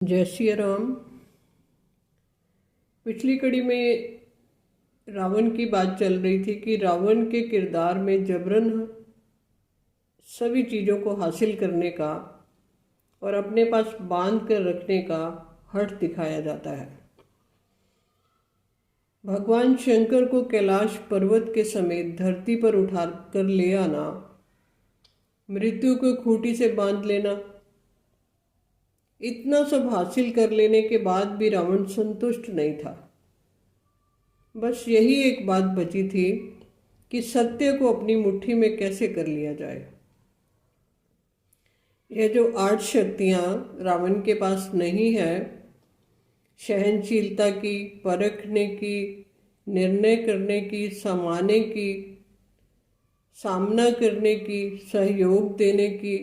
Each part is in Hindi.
जय श्री राम। पिछली कड़ी में रावण की बात चल रही थी कि रावण के किरदार में जबरन सभी चीज़ों को हासिल करने का और अपने पास बांध कर रखने का हठ दिखाया जाता है। भगवान शंकर को कैलाश पर्वत के समेत धरती पर उठा कर ले आना, मृत्यु को खूंटी से बांध लेना, इतना सब हासिल कर लेने के बाद भी रावण संतुष्ट नहीं था। बस यही एक बात बची थी कि सत्य को अपनी मुट्ठी में कैसे कर लिया जाए। यह जो 8 शक्तियाँ रावण के पास नहीं है, सहनशीलता की, परखने की, निर्णय करने की, समाने की, सामना करने की, सहयोग देने की,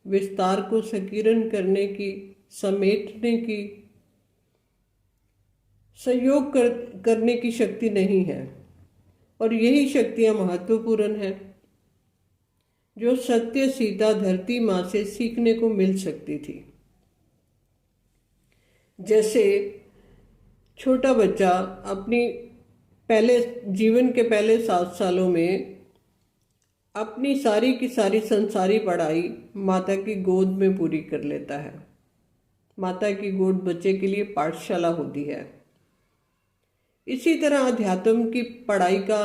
विस्तार को संकीर्ण करने की, समेटने की, सहयोग करने की शक्ति नहीं है। और यही शक्तियाँ महत्वपूर्ण हैं जो सत्य सीता धरती माँ से सीखने को मिल सकती थी। जैसे छोटा बच्चा अपनी जीवन के पहले 7 सालों में अपनी सारी की सारी संसारी पढ़ाई माता की गोद में पूरी कर लेता है। माता की गोद बच्चे के लिए पाठशाला होती है। इसी तरह अध्यात्म की पढ़ाई का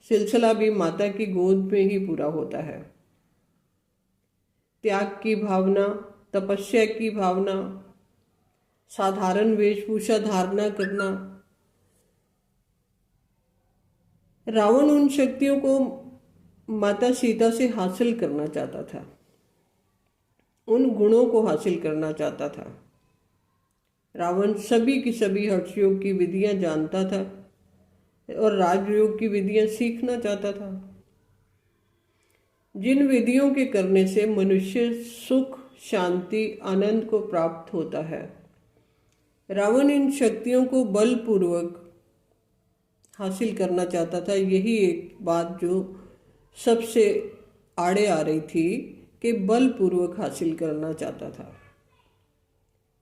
सिलसिला भी माता की गोद में ही पूरा होता है। त्याग की भावना, तपस्या की भावना, साधारण वेशभूषा धारणा करना। रावण उन शक्तियों को माता सीता से हासिल करना चाहता था, उन गुणों को हासिल करना चाहता था। रावण सभी की सभी हठयोग की विधियां जानता था और राजयोग की विधियां सीखना चाहता था, जिन विधियों के करने से मनुष्य सुख, शांति, आनंद को प्राप्त होता है। रावण इन शक्तियों को बलपूर्वक हासिल करना चाहता था। यही एक बात जो सबसे आड़े आ रही थी कि बलपूर्वक हासिल करना चाहता था।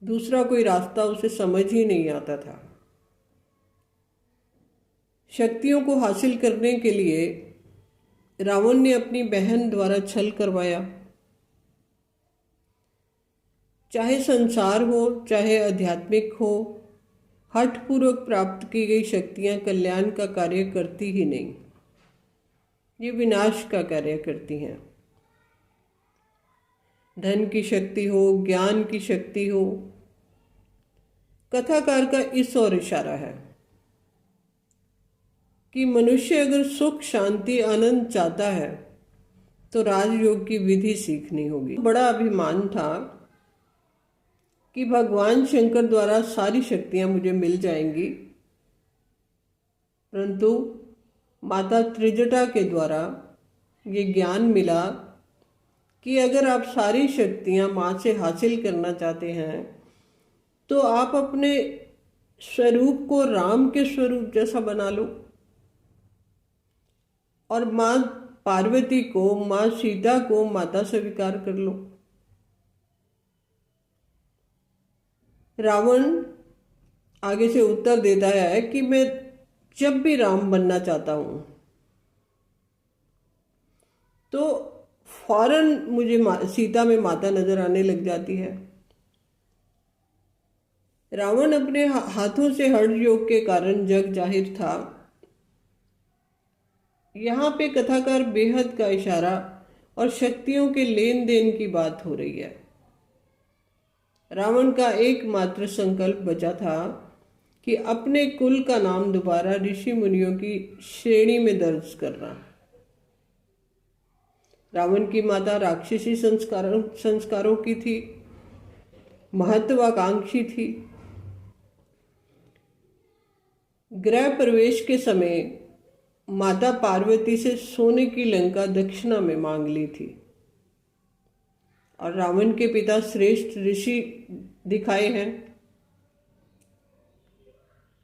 दूसरा कोई रास्ता उसे समझ ही नहीं आता था। शक्तियों को हासिल करने के लिए रावण ने अपनी बहन द्वारा छल करवाया। चाहे संसार हो, चाहे आध्यात्मिक हो, हठपूर्वक प्राप्त की गई शक्तियां कल्याण का कार्य करती ही नहीं, ये विनाश का कार्य करती हैं। धन की शक्ति हो, ज्ञान की शक्ति हो, कथाकार का इस ओर इशारा है कि मनुष्य अगर सुख, शांति, आनंद चाहता है तो राजयोग की विधि सीखनी होगी। बड़ा अभिमान था कि भगवान शंकर द्वारा सारी शक्तियां मुझे मिल जाएंगी, परंतु माता त्रिजटा के द्वारा ये ज्ञान मिला कि अगर आप सारी शक्तियां माँ से हासिल करना चाहते हैं तो आप अपने स्वरूप को राम के स्वरूप जैसा बना लो और माँ पार्वती को, माँ सीता को माता स्वीकार कर लो। रावण आगे से उत्तर देता है कि मैं जब भी राम बनना चाहता हूं तो फौरन मुझे सीता में माता नजर आने लग जाती है। रावण अपने हाथों से हठ योग के कारण जग जाहिर था। यहाँ पे कथाकार बेहद का इशारा और शक्तियों के लेन देन की बात हो रही है। रावण का एकमात्र संकल्प बचा था कि अपने कुल का नाम दोबारा ऋषि मुनियों की श्रेणी में दर्ज करना। रावण की माता राक्षसी संस्कारों की थी, महत्वाकांक्षी थी। गृह प्रवेश के समय माता पार्वती से सोने की लंका दक्षिणा में मांग ली थी और रावण के पिता श्रेष्ठ ऋषि दिखाए हैं।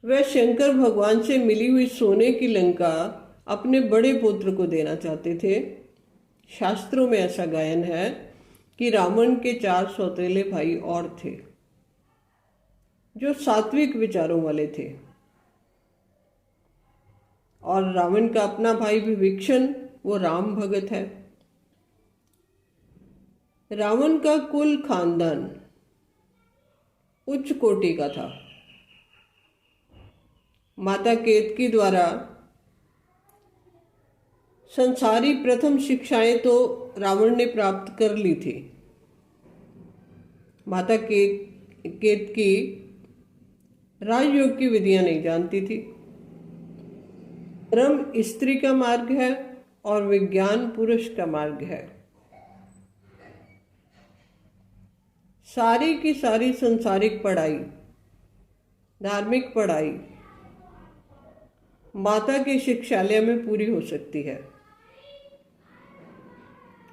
वह शंकर भगवान से मिली हुई सोने की लंका अपने बड़े पुत्र को देना चाहते थे। शास्त्रों में ऐसा गायन है कि रावण के 4 सौतेले भाई और थे। जो सात्विक विचारों वाले थे, और रावण का अपना भाई विभीषण वो राम भगत है। रावण का कुल खानदान उच्च कोटि का था। माता केतकी द्वारा संसारी प्रथम शिक्षाएं तो रावण ने प्राप्त कर ली थी। माता केतकी राजयोग की विधियां नहीं जानती थी। धर्म स्त्री का मार्ग है और विज्ञान पुरुष का मार्ग है। सारी की सारी संसारिक पढ़ाई, धार्मिक पढ़ाई माता के शिक्षालय में पूरी हो सकती है,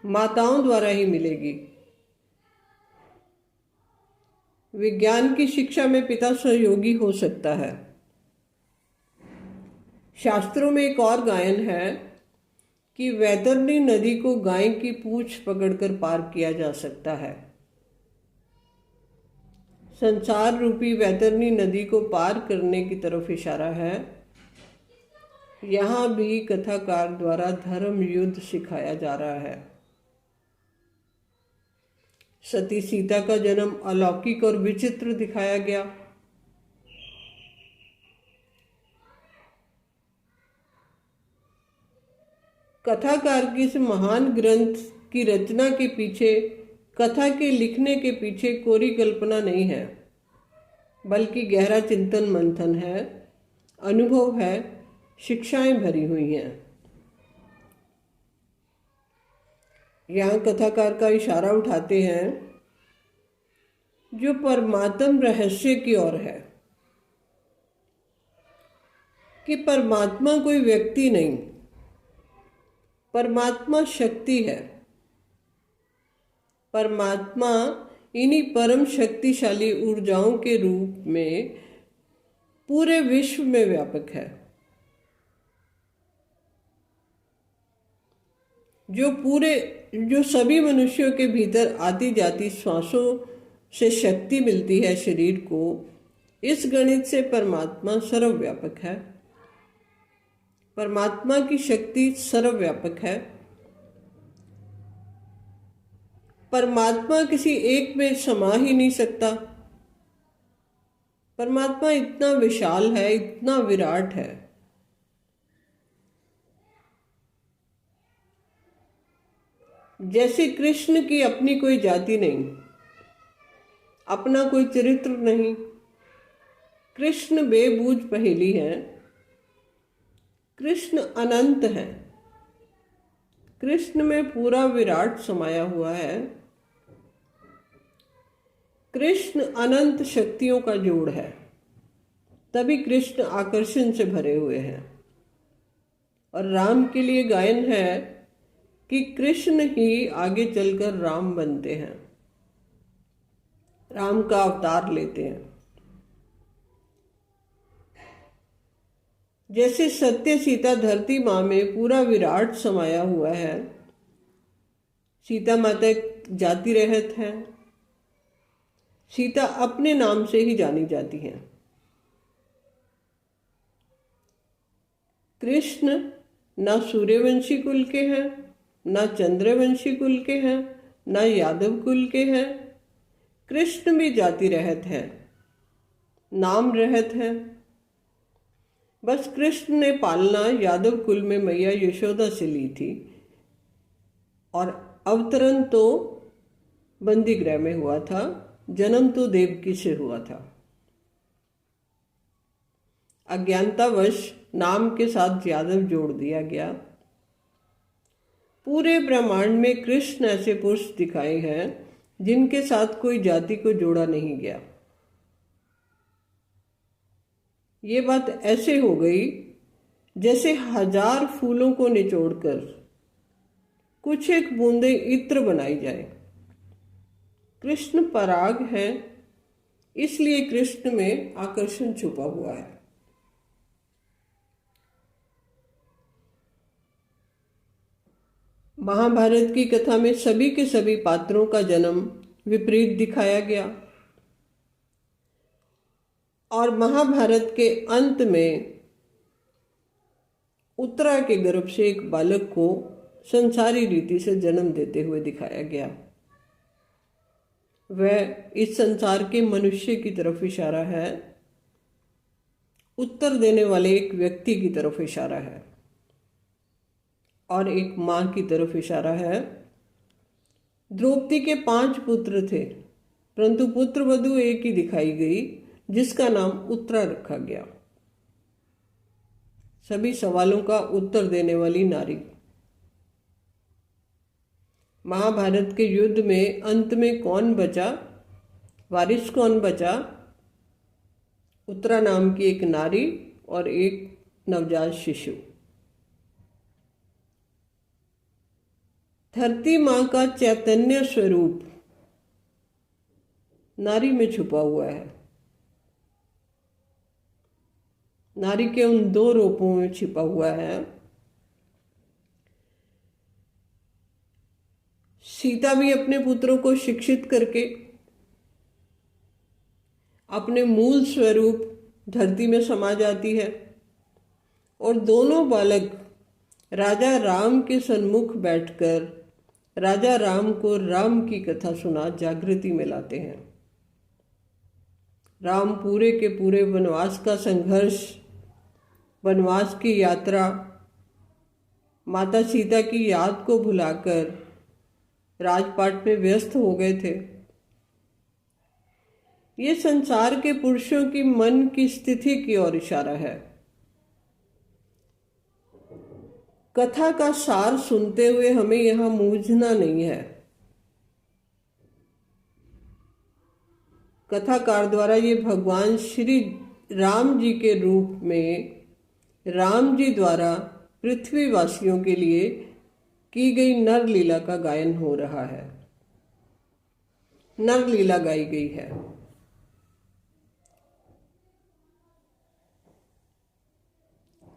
माताओं द्वारा ही मिलेगी। विज्ञान की शिक्षा में पिता सहयोगी हो सकता है। शास्त्रों में एक और गायन है कि वैतरणी नदी को गाय की पूंछ पकड़कर पार किया जा सकता है। संसार रूपी वैतरणी नदी को पार करने की तरफ इशारा है। यहाँ भी कथाकार द्वारा धर्म युद्ध सिखाया जा रहा है। सती सीता का जन्म अलौकिक और विचित्र दिखाया गया। कथाकार की इस महान ग्रंथ की रचना के पीछे, कथा के लिखने के पीछे कोरी कल्पना नहीं है, बल्कि गहरा चिंतन मंथन है, अनुभव है, शिक्षाएं भरी हुई हैं। यहाँ कथाकार का इशारा उठाते हैं जो परमात्म रहस्य की ओर है, कि परमात्मा कोई व्यक्ति नहीं, परमात्मा शक्ति है। परमात्मा इन्हीं परम शक्तिशाली ऊर्जाओं के रूप में पूरे विश्व में व्यापक है, जो सभी मनुष्यों के भीतर आती जाती श्वासों से शक्ति मिलती है शरीर को। इस गणित से परमात्मा सर्वव्यापक है। परमात्मा की शक्ति सर्वव्यापक है। परमात्मा किसी एक में समा ही नहीं सकता। परमात्मा इतना विशाल है, इतना विराट है। जैसे कृष्ण की अपनी कोई जाति नहीं, अपना कोई चरित्र नहीं। कृष्ण बेबूझ पहेली है। कृष्ण अनंत है। कृष्ण में पूरा विराट समाया हुआ है। कृष्ण अनंत शक्तियों का जोड़ है, तभी कृष्ण आकर्षण से भरे हुए हैं। और राम के लिए गायन है कि कृष्ण ही आगे चलकर राम बनते हैं, राम का अवतार लेते हैं। जैसे सत्य सीता धरती माँ में पूरा विराट समाया हुआ है। सीता माता एक जाति रहत है। सीता अपने नाम से ही जानी जाती हैं। कृष्ण ना सूर्यवंशी कुल के हैं, ना चंद्रवंशी कुल के हैं, ना यादव कुल के हैं। कृष्ण भी जाति रहत है, नाम रहत है। बस कृष्ण ने पालना यादव कुल में मैया यशोदा से ली थी, और अवतरण तो बंदी गृह में हुआ था, जन्म तो देवकी से हुआ था। अज्ञानतावश नाम के साथ यादव जोड़ दिया गया। पूरे ब्रह्मांड में कृष्ण ऐसे पुरुष दिखाए हैं जिनके साथ कोई जाति को जोड़ा नहीं गया। ये बात ऐसे हो गई जैसे 1000 फूलों को निचोड़कर कुछ एक बूंदे इत्र बनाई जाए। कृष्ण पराग है, इसलिए कृष्ण में आकर्षण छुपा हुआ है। महाभारत की कथा में सभी के सभी पात्रों का जन्म विपरीत दिखाया गया। और महाभारत के अंत में उत्तरा के गर्भ से एक बालक को संसारी रीति से जन्म देते हुए दिखाया गया। वह इस संसार के मनुष्य की तरफ इशारा है, उत्तर देने वाले एक व्यक्ति की तरफ इशारा है और एक मां की तरफ इशारा है। द्रौपदी के 5 पुत्र थे, परंतु पुत्र वधु एक ही दिखाई गई जिसका नाम उत्तरा रखा गया। सभी सवालों का उत्तर देने वाली नारी। महाभारत के युद्ध में अंत में कौन बचा, वारिस कौन बचा? उत्तरा नाम की एक नारी और एक नवजात शिशु। धरती मां का चैतन्य स्वरूप नारी में छुपा हुआ है। नारी के उन 2 रूपों में छिपा हुआ है। सीता भी अपने पुत्रों को शिक्षित करके अपने मूल स्वरूप धरती में समा जाती है और दोनों बालक राजा राम के सन्मुख बैठकर राजा राम को राम की कथा सुना जागृति में लाते हैं। राम पूरे के पूरे वनवास का संघर्ष, वनवास की यात्रा, माता सीता की याद को भुलाकर राजपाट में व्यस्त हो गए थे। ये संसार के पुरुषों की मन की स्थिति की ओर इशारा है। कथा का सार सुनते हुए हमें यहां मूझना नहीं है। कथाकार द्वारा ये भगवान श्री राम जी के रूप में राम जी द्वारा पृथ्वीवासियों के लिए की गई नर लीला का गायन हो रहा है। नर लीला गाई गई है।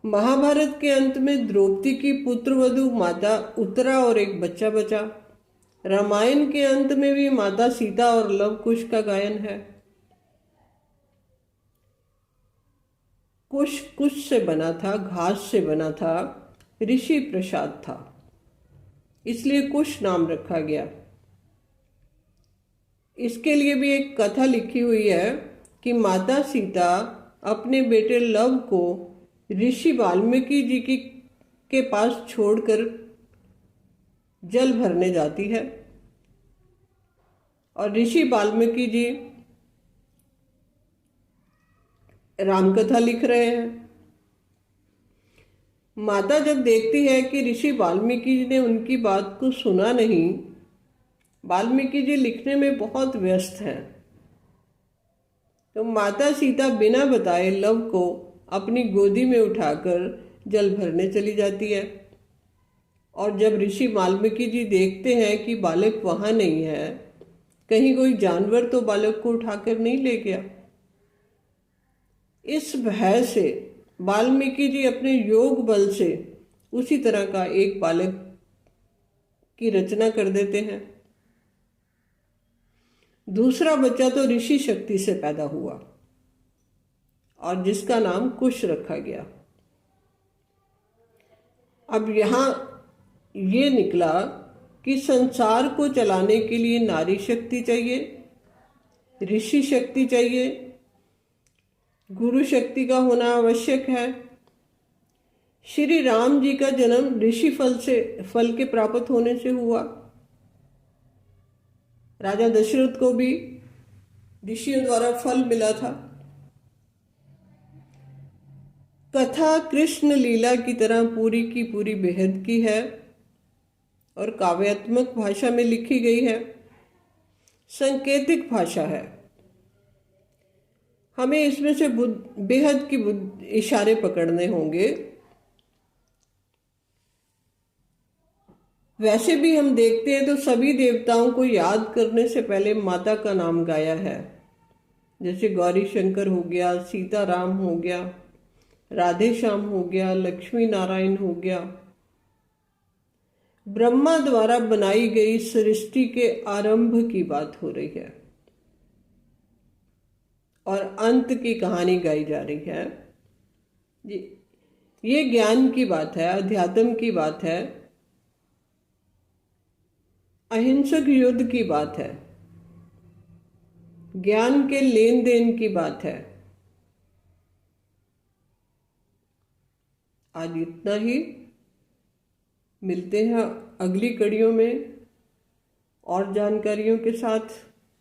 महाभारत के अंत में द्रौपदी की पुत्रवधू माता उत्तरा और एक बच्चा बचा। रामायण के अंत में भी माता सीता और लव कुश का गायन है। कुश कुश से बना था, घास से बना था, ऋषि प्रसाद था, इसलिए कुश नाम रखा गया। इसके लिए भी एक कथा लिखी हुई है कि माता सीता अपने बेटे लव को ऋषि वाल्मीकि जी के पास छोड़कर जल भरने जाती है और ऋषि वाल्मीकि जी रामकथा लिख रहे हैं। माता जब देखती है कि ऋषि वाल्मीकि जी ने उनकी बात को सुना नहीं, वाल्मीकि जी लिखने में बहुत व्यस्त हैं, तो माता सीता बिना बताए लव को अपनी गोदी में उठाकर जल भरने चली जाती है। और जब ऋषि वाल्मीकि जी देखते हैं कि बालक वहां नहीं है, कहीं कोई जानवर तो बालक को उठाकर नहीं ले गया, इस भय से वाल्मीकि जी अपने योग बल से उसी तरह का एक बालक की रचना कर देते हैं। दूसरा बच्चा तो ऋषि शक्ति से पैदा हुआ और जिसका नाम कुश रखा गया। अब यहां ये निकला कि संसार को चलाने के लिए नारी शक्ति चाहिए, ऋषि शक्ति चाहिए, गुरु शक्ति का होना आवश्यक है। श्री राम जी का जन्म ऋषि फल के प्राप्त होने से हुआ। राजा दशरथ को भी ऋषियों द्वारा फल मिला था। कथा कृष्ण लीला की तरह पूरी की पूरी बेहद की है और काव्यात्मक भाषा में लिखी गई है, सांकेतिक भाषा है। हमें इसमें से बेहद की इशारे पकड़ने होंगे। वैसे भी हम देखते हैं तो सभी देवताओं को याद करने से पहले माता का नाम गाया है, जैसे गौरी शंकर हो गया, सीता राम हो गया, राधे श्याम हो गया, लक्ष्मी नारायण हो गया। ब्रह्मा द्वारा बनाई गई सृष्टि के आरंभ की बात हो रही है और अंत की कहानी गाई जा रही है। जी, ये ज्ञान की बात है, अध्यात्म की बात है, अहिंसक युद्ध की बात है, ज्ञान के लेन देन की बात है। आज इतना ही। मिलते हैं अगली कड़ियों में और जानकारियों के साथ।